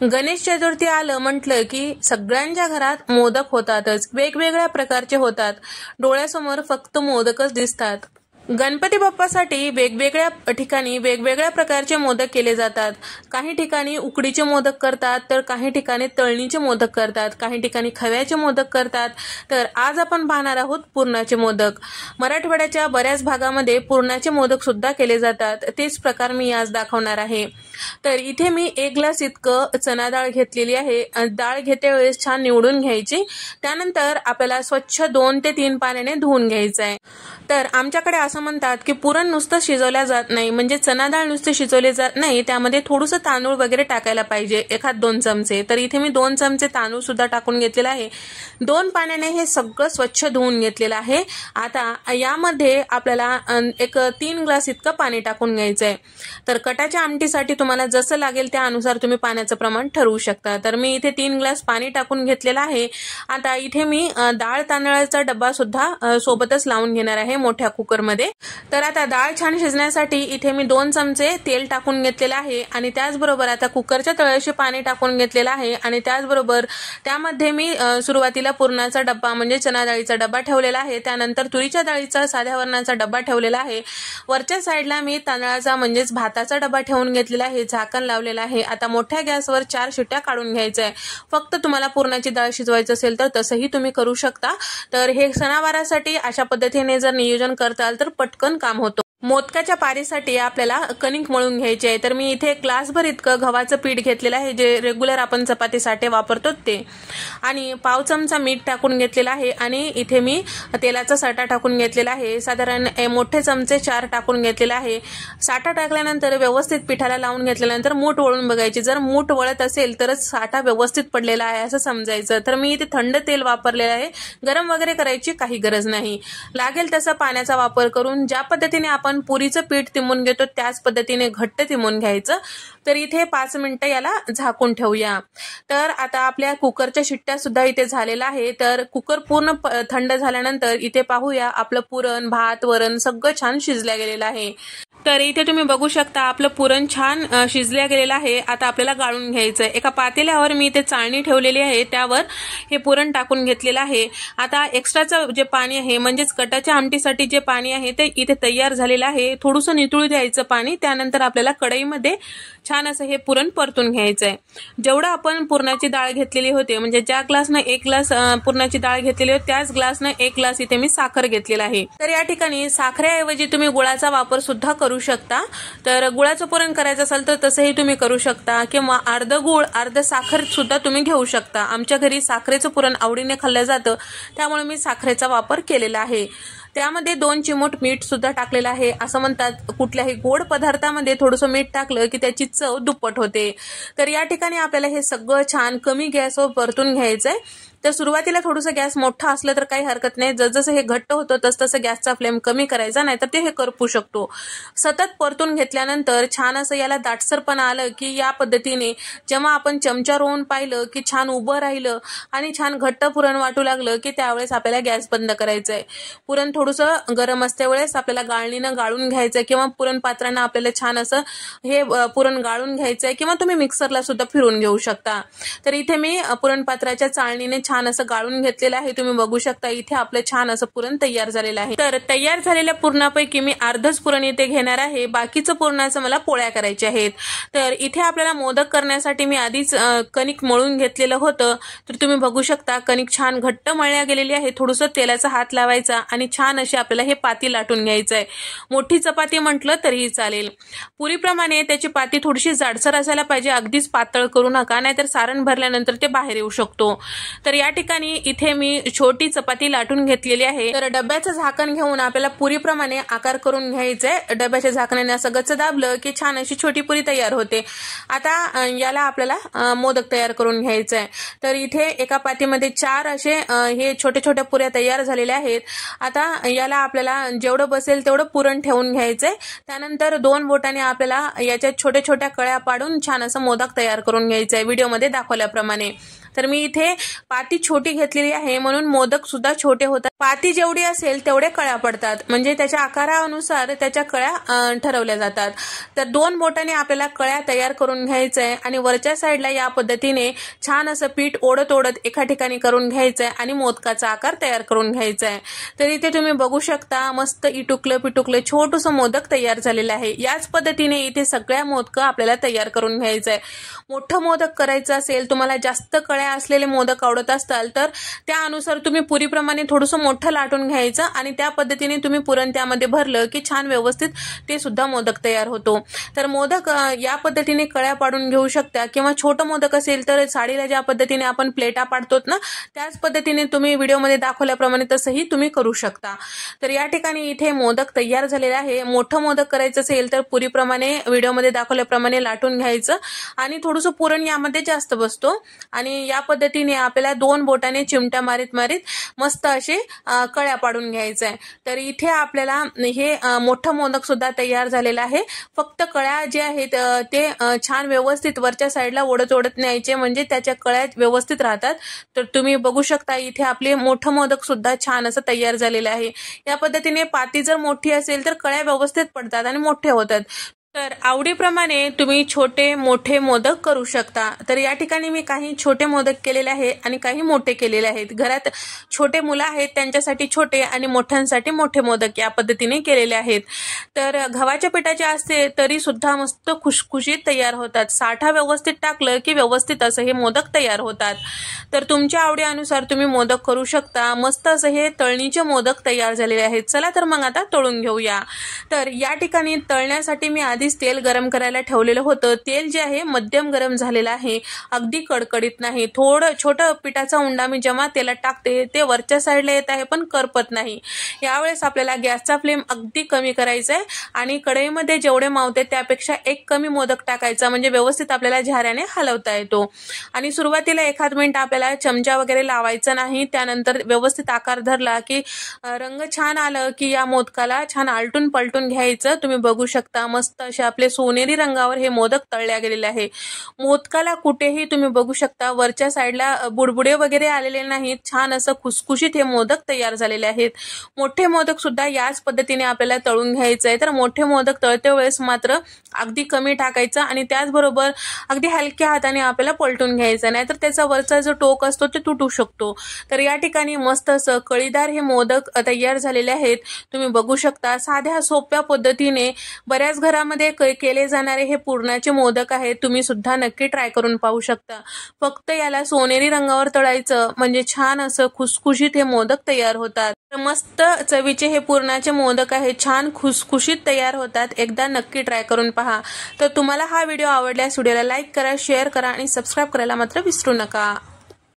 गणेश चतुर्थी आलं म्हटलं की सगळ्यांच्या घरात मोदक होतातच, वेगवेगळ्या प्रकारचे होतात. डोळ्यासमोर फक्त मोदकच दिसतात. गणपती बाप्पासाठी वेगवेगळ्या ठिकाणी वेगवेगळ्या प्रकारचे मोदक केले जातात. काही ठिकाणी उकडीचे मोदक करतात, तर काही ठिकाणी तळणीचे मोदक करतात, काही ठिकाणी खव्याचे मोदक करतात. तर आज आपण पाहणार आहोत पुरणाचे मोदक. मराठवाड्याच्या बऱ्याच भागामध्ये पुरणाचे मोदक सुद्धा केले जातात. तेच प्रकार मी आज दाखवणार आहे. तर इथे मी 1 ग्लास इतकं चणा डाळ घेतलेली आहे. डाळ घेते वेळेस छान निवडून घ्यायची. त्यानंतर आपल्याला स्वच्छ 2 ते 3 पाण्याने धुवून घ्यायचं आहे. तर आमच्याकडे असं म्हणतात की पुरण नुसतं शिजवल्या जात नाही, म्हणजे चणा डाळ नुसते शिजवले जात नाही, त्यामध्ये थोडंसं तांदूळ वगैरे टाकायला पाहिजे, 1-2 चमचे. तर इथे मी 2 चमचे तांदूळ सुद्धा टाकून घेतलेला आहे. 2 पाण्याने हे सगळं स्वच्छ धुवून घेतलेलं आहे. आता यामध्ये आपल्याला 3 ग्लास इतकं पाणी टाकून घ्यायचं आहे. तर कटाच्या आमटीसाठी तुम्हाला जसं लागेल त्यानुसार तुम्ही पाण्याचं प्रमाण ठरवू शकता. तर मी इथे 3 ग्लास पाणी टाकून घेतलेलं आहे. आता इथे मी डाळ तांदळाचा डब्बा सुद्धा सोबतच लावून घेणार आहे मोठ्या कुकरमध्ये. तर आता डाळ छान शिजण्यासाठी इथे मी 2 चमचे तेल टाकून घेतलेलं आहे आणि त्याचबरोबर आता कुकरच्या तळाशी पाणी टाकून घेतलेलं आहे आणि त्याचबरोबर त्यामध्ये मी सुरुवातीला पुरणाचा डब्बा म्हणजे चणा डाळीचा डब्बा ठेवलेला आहे. त्यानंतर तुरीच्या डाळीचा साध्या वरणाचा डब्बा ठेवलेला आहे. वरच्या साईडला मी तांदळाचा म्हणजेच भाताचा डब्बा ठेवून घेतलेला आहे, झाकण लावलेला आहे. आता मोठ्या गॅसवर 4 शिट्ट्या काढून घ्यायच्या आहे. फक्त तुम्हाला पुरणाची डाळ शिजवायचं असेल तर तसंही तुम्ही करू शकता. तर हे सणावारासाठी अशा पद्धतीने जर नियोजन करताल तर पटकन काम होतं. मोदकाच्या पारीसाठी आपल्याला कणिक मळून घ्यायची आहे. तर मी इथे ग्लासभर इतकं गव्हाचं पीठ घेतलेलं आहे, जे रेग्युलर आपण चपातीसाठी वापरतो ते, आणि पाव चमचा मीठ टाकून घेतलेला आहे आणि इथे मी तेलाचा साठा टाकून घेतलेला आहे. साधारण मोठे चमचे 4 टाकून घेतलेला आहे. साठा टाकल्यानंतर व्यवस्थित पिठाला लावून घेतल्यानंतर मूठ वळून बघायची. जर मूठ वळत असेल तरच साठा व्यवस्थित पडलेला आहे असं समजायचं. तर मी इथे थंड तेल वापरलेलं आहे, गरम वगैरे करायची काही गरज नाही. लागेल तसा पाण्याचा वापर करून ज्या पद्धतीने आपण पुरीचं पीठ तिमून घेतो त्याच पद्धतीने घट्ट तिमून घ्यायचं. तर इथे 5 मिनिटं याला झाकून ठेवूया. तर आता आपल्या कुकरच्या शिट्ट्या सुद्धा इथे झालेल्या आहे. तर कुकर पूर्ण थंड झाल्यानंतर इथे पाहूया आपलं पुरण, भात, वरण सगळं छान शिजल्या गेलेलं आहे. तर इथे तुम्ही बघू शकता आपलं पुरण छान शिजल्या गेलेलं आहे. आता आपल्याला गाळून घ्यायचं आहे. एका पातेल्यावर मी इथे चाळणी ठेवलेली आहे, त्यावर हे पुरण टाकून घेतलेलं आहे. आता एक्स्ट्राचं जे पाणी आहे म्हणजेच कटाच्या आमटीसाठी जे पाणी आहे ते इथे तयार झालेलं आहे. थोडंसं नितळू द्यायचं पाणी. त्यानंतर आपल्याला कढईमध्ये छान असं हे पुरण परतून घ्यायचं आहे. जेवढं आपण पुरणाची डाळ घेतलेली होती, म्हणजे ज्या ग्लासनं 1 ग्लास पुरणाची डाळ घेतलेली होती त्याच ग्लासनं 1 ग्लास इथे मी साखर घेतलेला आहे. तर या ठिकाणी साखरेऐवजी तुम्ही गुळाचा वापर सुद्धा करू शकता. तर गुळाचं पुरण करायचं असेल तर तसंही तुम्ही करू शकता, किंवा अर्ध गुळ अर्ध साखर सुद्धा तुम्ही घेऊ शकता. आमच्या घरी साखरेचं पुरण आवडीने खाल्लं जातं, त्यामुळे मी साखरेचा वापर केलेला आहे. त्यामध्ये 2 चिमूट मीठ सुद्धा टाकलेलं आहे. असं म्हणतात कुठल्याही गोड पदार्थामध्ये थोडंसं मीठ टाकलं की त्याची चव दुप्पट होते. तर या ठिकाणी आपल्याला हे सगळं छान कमी गॅसवर परतून घ्यायचंय. तर सुरुवातीला थोडंसं गॅस मोठा असलं तर काही हरकत नाही. जसजसं हे घट्ट होतं तसतसं गॅसचा फ्लेम कमी करायचा, नाहीतर ते हे करपू शकतो. सतत परतून घेतल्यानंतर छान असं याला दाटसरपणा आलं की या पद्धतीने जेव्हा आपण चमचा रोवून पाहिलं की छान उभं राहिलं आणि छान घट्ट पुरण वाटू लागलं की त्यावेळेस आपल्याला गॅस बंद करायचा आहे. पुरण थोडंसं गरम असते वेळेस आपल्याला गाळणीनं गाळून घ्यायचंय, किंवा पुरण पात्रानं आपल्याला छान असं हे पुरण गाळून घ्यायचंय, किंवा तुम्ही मिक्सरला सुद्धा फिरून घेऊ शकता. तर इथे मी पुरण पात्राच्या चाळणीने छान असं गाळून घेतलेलं आहे. तुम्ही बघू शकता इथे आपलं छान असं पुरण तयार झालेलं आहे. तर तयार झालेल्या पुरणापैकी मी अर्धच पुरण इथे घेणार आहे. बाकीचं पुरणाचं मला पोळ्या करायच्या आहेत. तर इथे आपल्याला मोदक करण्यासाठी मी आधीच कणिक मळून घेतलेलं होतं. तर तुम्ही बघू शकता कणिक छान घट्ट मळल्या गेलेली आहे. थोडंसं तेलाचा हात लावायचा आणि छान अशी आपल्याला हे पाती लाटून घ्यायचं आहे. मोठी चपाती म्हटलं तरीही चालेल. पुरीप्रमाणे त्याची पाती थोडीशी जाडसर असायला पाहिजे, अगदीच पातळ करू नका, नाहीतर सारण भरल्यानंतर ते बाहेर येऊ शकतो. तर या ठिकाणी इथे मी छोटी चपाती लाटून घेतलेली आहे. तर डब्याचं झाकण घेऊन आपल्याला पुरीप्रमाणे आकार करून घ्यायचंय. डब्याच्या झाकणाने असं गच्च दाबलं की छान अशी छोटी पुरी तयार होते. आता याला आपल्याला मोदक तयार करून घ्यायचंय. तर इथे एका पातीमध्ये 4 असे हे छोट्या छोट्या पुऱ्या तयार झालेल्या आहेत. आता याला आपल्याला जेवढं बसेल तेवढं पुरण ठेवून घ्यायचंय. त्यानंतर 2 बोटाने आपल्याला याच्या छोट्या छोट्या कळ्या पाडून छान असं मोदक तयार करून घ्यायचंय व्हिडिओमध्ये दाखवल्याप्रमाणे. तर मी इथे पाती पाती छोटी घेतलेली आहे म्हणून मोदक सुद्धा छोटे होतात. पाती जेवढी असेल तेवढे कळ्या पडतात, म्हणजे त्याच्या आकारानुसार त्याच्या कळ्या ठरवल्या जातात. तर 2 बोटाने आपल्याला कळ्या तयार करून घ्यायचंय आणि वरच्या साईडला या पद्धतीने छान असं पीठ ओढत ओढत एका ठिकाणी करून घ्यायचंय आणि मोदकाचा आकार तयार करून घ्यायचाय. तर इथे तुम्ही बघू शकता मस्त इटुकलं पिटुकलं छोटूसं मोदक तयार झालेलं आहे. याच पद्धतीने इथे सगळ्या मोदक आपल्याला तयार करून घ्यायचंय. मोठं मोदक करायचं असेल, तुम्हाला जास्त कळ्या असलेले मोदक आवडत असताल तर त्यानुसार तुम्ही पुरीप्रमाणे थोडंसं मोठं लाटून घ्यायचं आणि त्या पद्धतीने तुम्ही पुरण त्यामध्ये भरलं की छान व्यवस्थित ते सुद्धा मोदक तयार होतो. तर मोदक या पद्धतीने कळ्या पाडून घेऊ शकता किंवा छोटं मोदक असेल तर साडीला ज्या पद्धतीने आपण प्लेटा पाडतो ना त्याच पद्धतीने तुम्ही व्हिडिओमध्ये दाखवल्याप्रमाणे तसंही तुम्ही करू शकता. तर या ठिकाणी इथे मोदक तयार झालेला आहे. मोठं मोदक करायचं असेल तर पुरीप्रमाणे व्हिडिओमध्ये दाखवल्याप्रमाणे लाटून घ्यायचं आणि थोडंसं पुरण यामध्ये जास्त बसतो आणि या पद्धतीने आपल्याला 2 बोटाने चिमटा मारीत मारीत मस्त असे कळ्या पाडून घ्यायचं आहे. तर इथे आपल्याला हे मोठं मोदक सुद्धा तयार झालेलं आहे. फक्त कळ्या जे आहेत ते छान व्यवस्थित वरच्या साईडला ओढत ओढत न्यायचे म्हणजे त्याच्या कळ्या व्यवस्थित राहतात. तर तुम्ही बघू शकता इथे आपले मोठं मोदक सुद्धा छान असं तयार झालेलं आहे. या पद्धतीने पाती जर मोठी असेल तर कळ्या व्यवस्थित पडतात आणि मोठे होतात. तर आवडीप्रमाणे तुम्ही छोटे मोठे मोदक करू शकता. तर या ठिकाणी मी काही छोटे मोदक केलेले आहे आणि काही मोठे केलेले आहेत. घरात छोटे मुलं आहेत त्यांच्यासाठी छोटे आणि मोठ्यांसाठी मोठे मोदक या पद्धतीने केलेले आहेत. तर गव्हाच्या पिठाचे असते तरी सुद्धा मस्त खुशखुशीत तयार होतात. साठा व्यवस्थित टाकलं की व्यवस्थित असं हे मोदक तयार होतात. तर तुमच्या आवडीनुसार तुम्ही मोदक करू शकता. मस्त असं हे तळणीचे मोदक तयार झालेले आहेत. चला तर मग आता तळून घेऊया. तर या ठिकाणी तळण्यासाठी मी आधी तेल गरम करायला ठेवलेलं होतं. तेल जे आहे मध्यम गरम झालेलं आहे, अगदी कडकडीत नाही. थोडं छोटं पिठाचा उंडा मी जेव्हा तेलात टाकते ते वरच्या साईडला येत आहे पण करपत नाही. यावेळेस आपल्याला गॅसचा फ्लेम अगदी कमी करायचा आहे आणि कढईमध्ये जेवढे मावते त्यापेक्षा 1 कमी मोदक टाकायचा म्हणजे व्यवस्थित आपल्याला झाऱ्याने हलवता येतो. आणि सुरुवातीला एखाद मिनिट आपल्याला चमचा वगैरे लावायचा नाही. त्यानंतर व्यवस्थित आकार धरला की रंग छान आलं की या मोदकाला छान आलटून पलटून घ्यायचं. तुम्ही बघू शकता मस्त असे आपले सोनेरी रंगावर हे मोदक तळल्या गेलेले आहे. मोदकाला कुठेही तुम्ही बघू शकता वरच्या साईडला बुडबुडे वगैरे आलेले नाहीत. छान असं खुसखुशीत हे मोदक तयार झालेले आहेत. मोठे मोदक सुद्धा याच पद्धतीने आपल्याला तळून घ्यायचं आहे. तर मोठे मोदक तळते वेळेस मात्र अगदी कमी टाकायचं आणि त्याचबरोबर अगदी हलक्या हाताने आपल्याला पलटून घ्यायचं, नाहीतर त्याचा वरचा जो टोक असतो ते तुटू शकतो. तर या ठिकाणी मस्त असं कळीदार हे मोदक तयार झालेले आहेत. तुम्ही बघू शकता साध्या सोप्या पद्धतीने बऱ्याच घरामध्ये केले जाणारे हे पुरणाचे मोदक आहेत. तुम्ही सुद्धा नक्की ट्राय करून पाहू शकता. फक्त याला सोनेरी रंगावर तळायचं म्हणजे छान असं खुसखुशीत हे मोदक तयार होतात. मस्त चवीचे हे पुरणाचे मोदक आहेत, छान खुसखुशीत तयार होतात. एकदा नक्की ट्राय करून पहा. तर तुम्हाला हा व्हिडिओ आवडल्यास व्हिडिओला लाईक करा, शेअर करा आणि सबस्क्राईब करायला मात्र विसरू नका.